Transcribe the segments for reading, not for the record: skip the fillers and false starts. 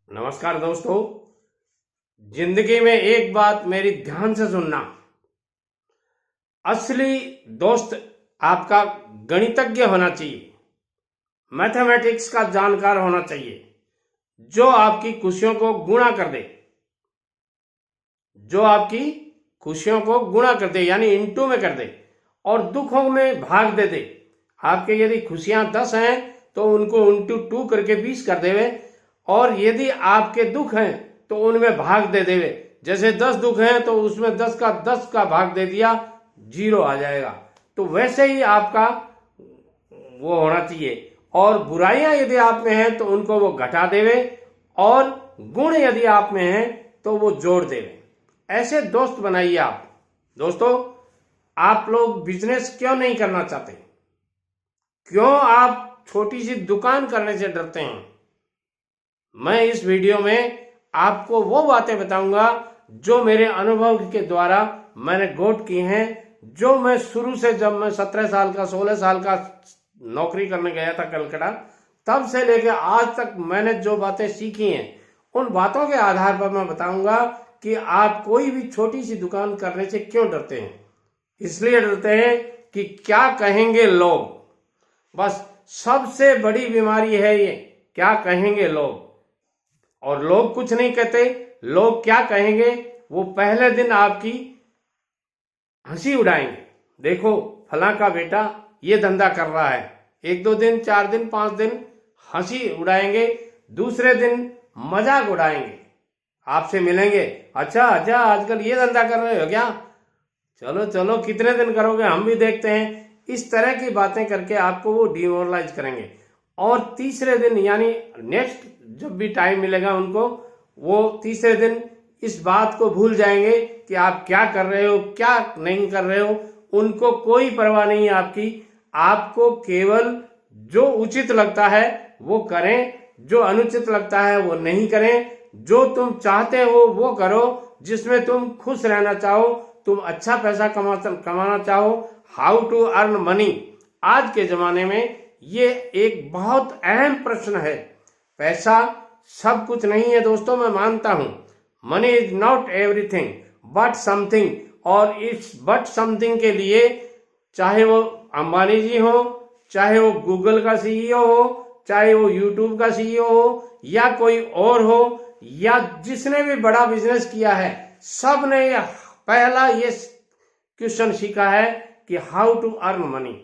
नमस्कार दोस्तों। जिंदगी में एक बात मेरी ध्यान से सुनना। असली दोस्त आपका गणितज्ञ होना चाहिए, मैथमेटिक्स का जानकार होना चाहिए, जो आपकी खुशियों को गुणा कर दे, यानी इंटू में कर दे और दुखों में भाग दे दे। आपके यदि खुशियां 10 हैं तो उनको इंटू 2 करके 20 कर देवे, और यदि आपके दुख हैं तो उनमें भाग दे देवे। जैसे 10 दुख हैं तो उसमें 10 का भाग दे दिया, 0 आ जाएगा। तो वैसे ही आपका वो होना चाहिए। और बुराइयां यदि आप में हैं तो उनको वो घटा देवे, और गुण यदि आप में हैं तो वो जोड़ देवे। ऐसे दोस्त बनाइए आप। दोस्तों, आप लोग बिजनेस क्यों नहीं करना चाहते? क्यों आप छोटी सी दुकान करने से डरते हैं? मैं इस वीडियो में आपको वो बातें बताऊंगा जो मेरे अनुभव के द्वारा मैंने गौट की हैं, जो मैं शुरू से, जब मैं 17 साल का 16 साल का नौकरी करने गया था कलकत्ता, तब से लेकर आज तक मैंने जो बातें सीखी हैं, उन बातों के आधार पर मैं बताऊंगा कि आप कोई भी छोटी सी दुकान करने से क्यों डरते हैं। इसलिए डरते हैं कि क्या कहेंगे लोग। बस सबसे बड़ी बीमारी है ये, क्या कहेंगे लोग। और लोग कुछ नहीं कहते, लोग क्या कहेंगे, वो पहले दिन आपकी हंसी उड़ाएंगे। देखो फला का बेटा ये धंधा कर रहा है, 1-2 दिन, 4 दिन, 5 दिन हंसी उड़ाएंगे, दूसरे दिन मजाक उड़ाएंगे, आपसे मिलेंगे, अच्छा आजकल ये धंधा कर रहे हो क्या, चलो कितने दिन करोगे, हम भी देखते हैं। इस तरह की बातें करके आपको वो डिमोरलाइज करेंगे। और तीसरे दिन, यानी नेक्स्ट जब भी टाइम मिलेगा उनको, वो तीसरे दिन इस बात को भूल जाएंगे कि आप क्या कर रहे हो, क्या नहीं कर रहे हो। उनको कोई परवाह नहीं है आपकी। आपको केवल जो उचित लगता है वो करें, जो अनुचित लगता है वो नहीं करें। जो तुम चाहते हो वो करो, जिसमें तुम खुश रहना चाहो, तुम अच्छा पैसा कमाना चाहो। हाउ टू अर्न मनी, आज के जमाने में ये एक बहुत अहम प्रश्न है। पैसा सब कुछ नहीं है दोस्तों, मैं मानता हूं। Money is not everything but something. और इस बट समथिंग के लिए, चाहे वो अंबानी जी हो, चाहे वो गूगल का सीईओ हो, चाहे वो यूट्यूब का सीईओ हो, या कोई और हो, या जिसने भी बड़ा बिजनेस किया है, सब ने पहला ये क्वेश्चन सीखा है कि हाउ टू अर्न मनी।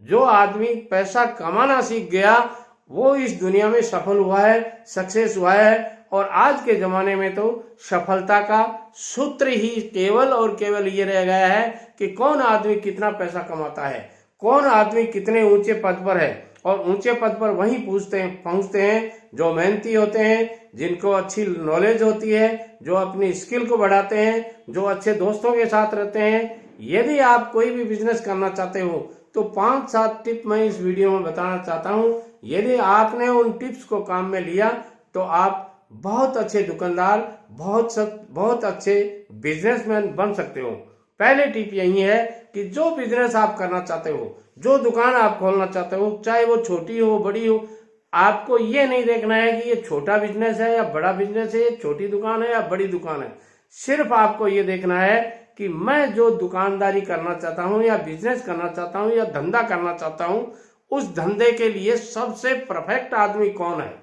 जो आदमी पैसा कमाना सीख गया वो इस दुनिया में सफल हुआ है, सक्सेस हुआ है। और आज के जमाने में तो सफलता का सूत्र ही केवल और केवल ये रह गया है कि कौन आदमी कितना पैसा कमाता है, कौन आदमी कितने ऊंचे पद पर है। और ऊंचे पद पर वही पहुंचते हैं जो मेहनती होते हैं, जिनको अच्छी नॉलेज होती है, जो अपनी स्किल को बढ़ाते हैं, जो अच्छे दोस्तों के साथ रहते हैं। यदि आप कोई भी बिजनेस करना चाहते हो तो 5-7 टिप मैं इस वीडियो में बताना चाहता हूं। यदि आपने उन टिप्स को काम में लिया तो आप बहुत अच्छे दुकानदार, बहुत अच्छे बिजनेसमैन बन सकते हो। पहले टिप यही है कि जो बिजनेस आप करना चाहते हो, जो दुकान आप खोलना चाहते हो, चाहे वो छोटी हो बड़ी हो, आपको ये नहीं देखना है कि ये छोटा बिजनेस है या बड़ा बिजनेस है, ये छोटी दुकान है या बड़ी दुकान है। सिर्फ आपको ये देखना है कि मैं जो दुकानदारी करना चाहता हूं, या बिजनेस करना चाहता हूं, या धंधा करना चाहता हूं, उस धंधे के लिए सबसे परफेक्ट आदमी कौन है।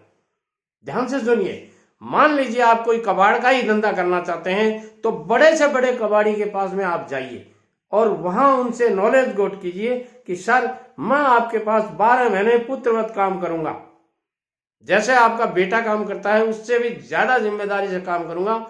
ध्यान से सुनिए। मान लीजिए आप कोई कबाड़ का ही धंधा करना चाहते हैं, तो बड़े से बड़े कबाड़ी के पास में आप जाइए और वहां उनसे नॉलेज गोट कीजिए कि सर, मैं आपके पास 12 महीने पुत्रवत काम करूंगा, जैसे आपका बेटा काम करता है उससे भी ज्यादा जिम्मेदारी से काम करूंगा।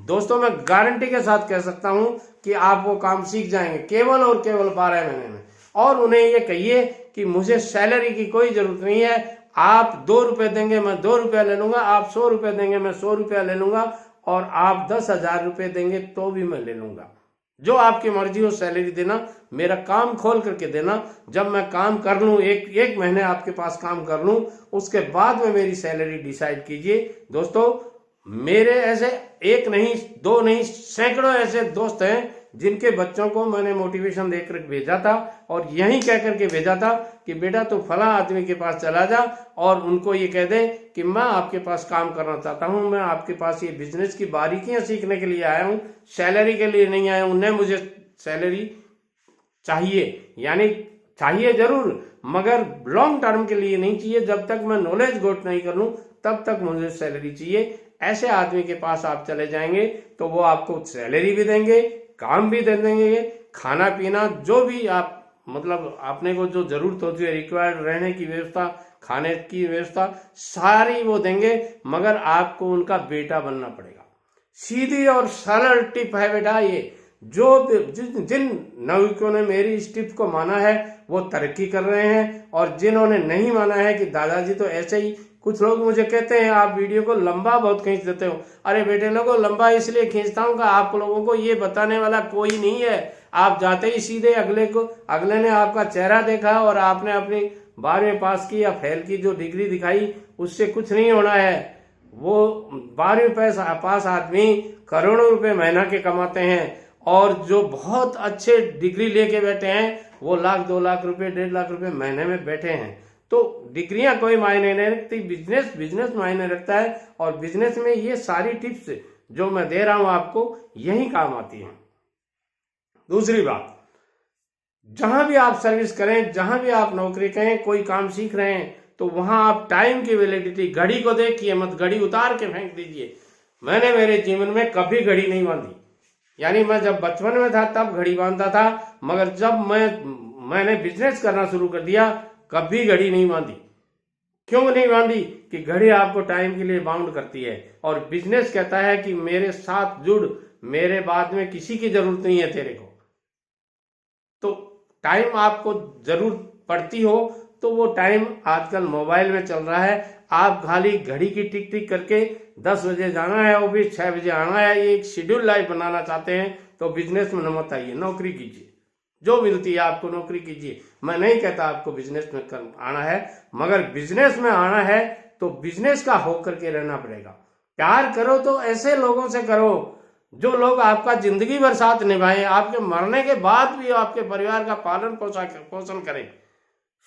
दोस्तों, मैं गारंटी के साथ कह सकता हूं कि आप वो काम सीख जाएंगे केवल और केवल 12 महीने में। और उन्हें ये कहिए कि मुझे सैलरी की कोई जरूरत नहीं है, आप 2 रुपए देंगे मैं 2 रुपया ले लूंगा, आप 100 रुपए देंगे मैं 100 रुपया ले लूंगा, और आप 10,000 रुपए देंगे तो भी मैं ले लूंगा। जो आपकी मर्जी हो सैलरी देना, मेरा काम खोल करके देना। जब मैं काम कर लूं, एक महीने आपके पास काम कर लूं, उसके बाद में मेरी सैलरी डिसाइड कीजिए। दोस्तों, मेरे ऐसे 1 नहीं 2 नहीं सैकड़ों ऐसे दोस्त हैं जिनके बच्चों को मैंने मोटिवेशन देकर भेजा था और यही कह करके भेजा था कि बेटा तो फला आदमी के पास चला जा और उनको ये कह दे कि मैं आपके पास काम करना चाहता हूं, मैं आपके पास ये बिजनेस की बारीकियां सीखने के लिए आया हूं, सैलरी के लिए नहीं आया हूं, न मुझे सैलरी चाहिए, यानी चाहिए जरूर मगर लॉन्ग टर्म के लिए नहीं चाहिए, जब तक मैं नॉलेज गोट नहीं कर लूं तब तक मुझे सैलरी चाहिए। ऐसे आदमी के पास आप चले जाएंगे तो वो आपको सैलरी भी देंगे, काम भी दे देंगे, खाना पीना जो भी आप मतलब आपने को जो जरूरत होती है, रिक्वायर्ड रहने की व्यवस्था, खाने की व्यवस्था सारी वो देंगे, मगर आपको उनका बेटा बनना पड़ेगा। सीधी और सरल टिप है बेटा ये। जो जिन नवयुवकों ने मेरी इस टिप को माना है वो तरक्की कर रहे हैं, और जिन्होंने नहीं माना है कि दादाजी तो ऐसे ही, कुछ लोग मुझे कहते हैं आप वीडियो को लंबा बहुत खींच देते हो। अरे बेटे लोगों, लंबा इसलिए खींचता हूँ कि आप लोगों को ये बताने वाला कोई नहीं है। आप जाते ही सीधे अगले ने आपका चेहरा देखा और आपने अपनी 12वीं पास की या फेल की जो डिग्री दिखाई, उससे कुछ नहीं होना है। वो 12वीं पास आदमी करोड़ों रुपए महीना के कमाते हैं, और जो बहुत अच्छे डिग्री लेके बैठे हैं वो लाख 2 लाख रुपए 1.5 लाख रुपए महीने में बैठे हैं। तो डिग्रियां कोई मायने नहीं रखती, बिजनेस मायने रखता है, और बिजनेस में ये सारी टिप्स जो मैं दे रहा हूं आपको यही काम आती हैं। दूसरी बात, जहां भी आप सर्विस करें, जहां भी आप नौकरी करें, कोई काम सीख रहे हैं, तो वहां आप टाइम की वैलिडिटी, घड़ी को देखिए मत, घड़ी उतार के फेंक दीजिए। मैंने मेरे जीवन में कभी घड़ी नहीं बांधी, यानी मैं जब बचपन में था तब घड़ी बांधता था, मगर जब मैंने बिजनेस करना शुरू कर दिया कभी घड़ी नहीं बांधी। क्यों नहीं बांधी? कि घड़ी आपको टाइम के लिए बाउंड करती है, और बिजनेस कहता है कि मेरे साथ जुड़, मेरे बाद में किसी की जरूरत नहीं है तेरे को। तो टाइम आपको जरूरत पड़ती हो तो वो टाइम आजकल मोबाइल में चल रहा है। आप खाली घड़ी की टिक टिक करके 10 बजे जाना है ऑफिस, 6 बजे आना है, ये एक शेड्यूल लाइफ बनाना चाहते हैं तो बिजनेस में मत आइए। नौकरी कीजिए, जो मिलती है आपको नौकरी कीजिए। मैं नहीं कहता आपको बिजनेस में आना है, मगर बिजनेस में आना है तो बिजनेस का होकर के रहना पड़ेगा। प्यार करो तो ऐसे लोगों से करो जो लोग आपका जिंदगी भर साथ निभाएं, आपके मरने के बाद भी आपके परिवार का पालन पोषण करें।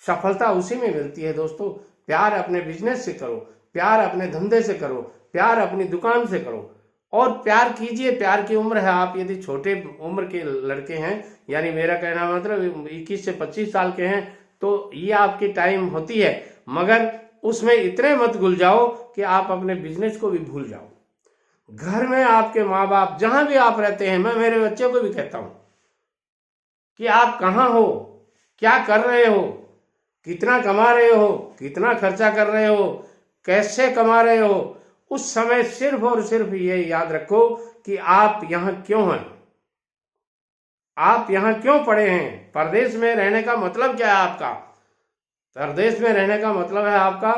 सफलता उसी में मिलती है दोस्तों। प्यार अपने बिजनेस से करो, प्यार अपने धंधे से करो, प्यार अपनी दुकान से करो, और प्यार कीजिए। प्यार की उम्र है, आप यदि छोटे उम्र के लड़के हैं, यानी मेरा कहना मतलब 21 से 25 साल के हैं, तो ये आपकी टाइम होती है, मगर उसमें इतने मत घुल जाओ कि आप अपने बिजनेस को भी भूल जाओ। घर में आपके माँ बाप, जहां भी आप रहते हैं, मैं मेरे बच्चे को भी कहता हूं कि आप कहाँ हो, क्या कर रहे हो, कितना कमा रहे हो, कितना खर्चा कर रहे हो, कैसे कमा रहे हो, उस समय सिर्फ और सिर्फ ये याद रखो कि आप यहां क्यों हैं, आप यहां क्यों पड़े हैं। परदेश में रहने का मतलब क्या है आपका? परदेश में रहने का मतलब है आपका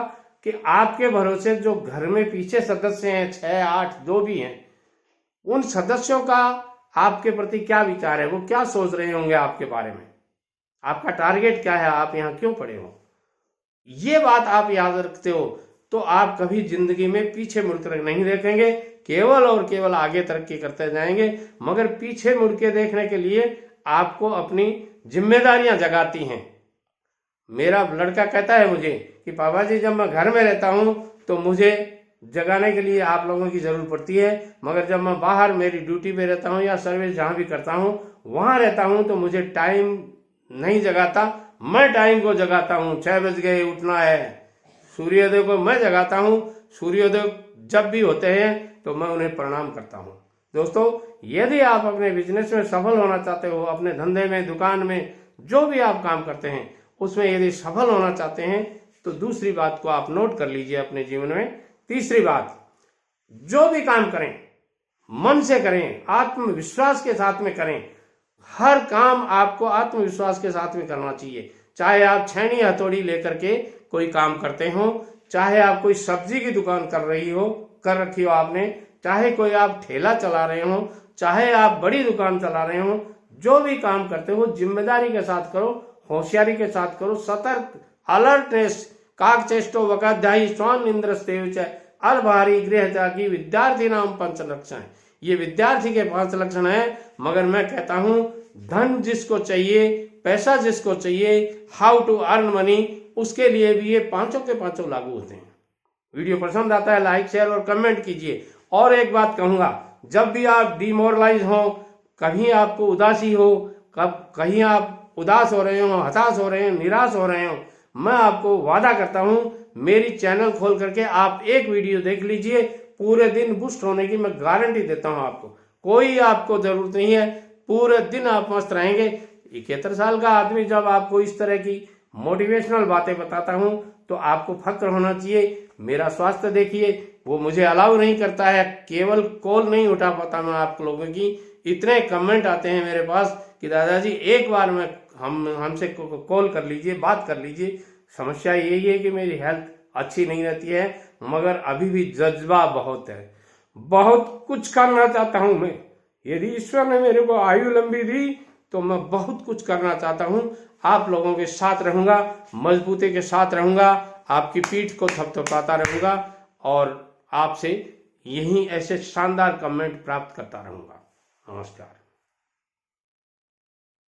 कि आपके भरोसे जो घर में पीछे सदस्य हैं, 6 8 जो भी हैं, उन सदस्यों का आपके प्रति क्या विचार है, वो क्या सोच रहे होंगे आपके बारे में, आपका टारगेट क्या है, आप यहाँ क्यों पड़े हो। ये बात आप याद रखते हो तो आप कभी जिंदगी में पीछे मुड़कर नहीं देखेंगे, केवल और केवल आगे तरक्की करते जाएंगे। मगर पीछे मुड़ के देखने के लिए आपको अपनी जिम्मेदारियां जगाती हैं। मेरा लड़का कहता है मुझे कि पापा जी, जब मैं घर में रहता हूं तो मुझे जगाने के लिए आप लोगों की जरूरत पड़ती है, मगर जब मैं बाहर मेरी ड्यूटी पे रहता हूं या सर्विस जहां भी करता हूं वहां रहता हूं तो मुझे टाइम नहीं जगाता, मैं टाइम को जगाता हूं। 6 बज गए, उठना है। सूर्योदय को मैं जगाता हूं। सूर्योदय जब भी होते हैं तो मैं उन्हें प्रणाम करता हूं। दोस्तों, यदि आप अपने बिजनेस में सफल होना चाहते हो, अपने धंधे में, दुकान में, जो भी आप काम करते हैं उसमें यदि सफल होना चाहते हैं तो दूसरी बात को आप नोट कर लीजिए अपने जीवन में। तीसरी बात, जो भी काम करें मन से करें, आत्मविश्वास के साथ में करें। हर काम आपको आत्मविश्वास के साथ में करना चाहिए। चाहे आप छैनी हथौड़ी लेकर के कोई काम करते हो, चाहे आप कोई सब्जी की दुकान कर रखी हो आपने, चाहे कोई आप ठेला चला रहे हो, चाहे आप बड़ी दुकान चला रहे हो, जो भी काम करते हो जिम्मेदारी के साथ करो, होशियारी के साथ करो, सतर्क, अलर्टनेस, काकचेष्टो वकाध्यायी स्वान इंद्रस्तेव च अलभारी गृह त्यागी विद्यार्थी नाम पंचलक्षण। ये विद्यार्थी के 5 लक्षण है, मगर मैं कहता हूं धन जिसको चाहिए, पैसा जिसको चाहिए, हाउ टू अर्न मनी, उसके लिए भी ये 5 के 5 लागू होते हैं। वीडियो पसंद आता है लाइक शेयर और कमेंट कीजिए। और एक बात कहूंगा, जब भी आप डिमोरलाइज हो, कहीं आपको उदासी हो, कहीं आप उदास हो रहे हो, हताश हो रहे हो, निराश हो रहे हो, मैं आपको वादा करता हूं मेरी चैनल खोल करके आप एक वीडियो देख लीजिए, पूरे दिन बूस्ट होने की मैं गारंटी देता हूं आपको। कोई आपको जरूरत नहीं है, पूरे दिन आप मस्त रहेंगे। 71 साल का आदमी जब आपको इस तरह की मोटिवेशनल बातें बताता हूं तो आपको फक्र होना चाहिए। मेरा स्वास्थ्य देखिए, वो मुझे अलाउ नहीं करता है, केवल कॉल नहीं उठा पाता मैं आप लोगों की। इतने कमेंट आते हैं मेरे पास कि दादाजी एक बार में हमसे कॉल कर लीजिए, बात कर लीजिए। समस्या यही है कि मेरी हेल्थ अच्छी नहीं रहती है, मगर अभी भी जज्बा बहुत है, बहुत कुछ करना चाहता हूं मैं। यदि ईश्वर ने मेरे को आयु लंबी दी तो मैं बहुत कुछ करना चाहता हूं। आप लोगों के साथ रहूंगा, मजबूती के साथ रहूंगा, आपकी पीठ को थपथपाता रहूंगा और आपसे यही ऐसे शानदार कमेंट प्राप्त करता रहूंगा। नमस्कार।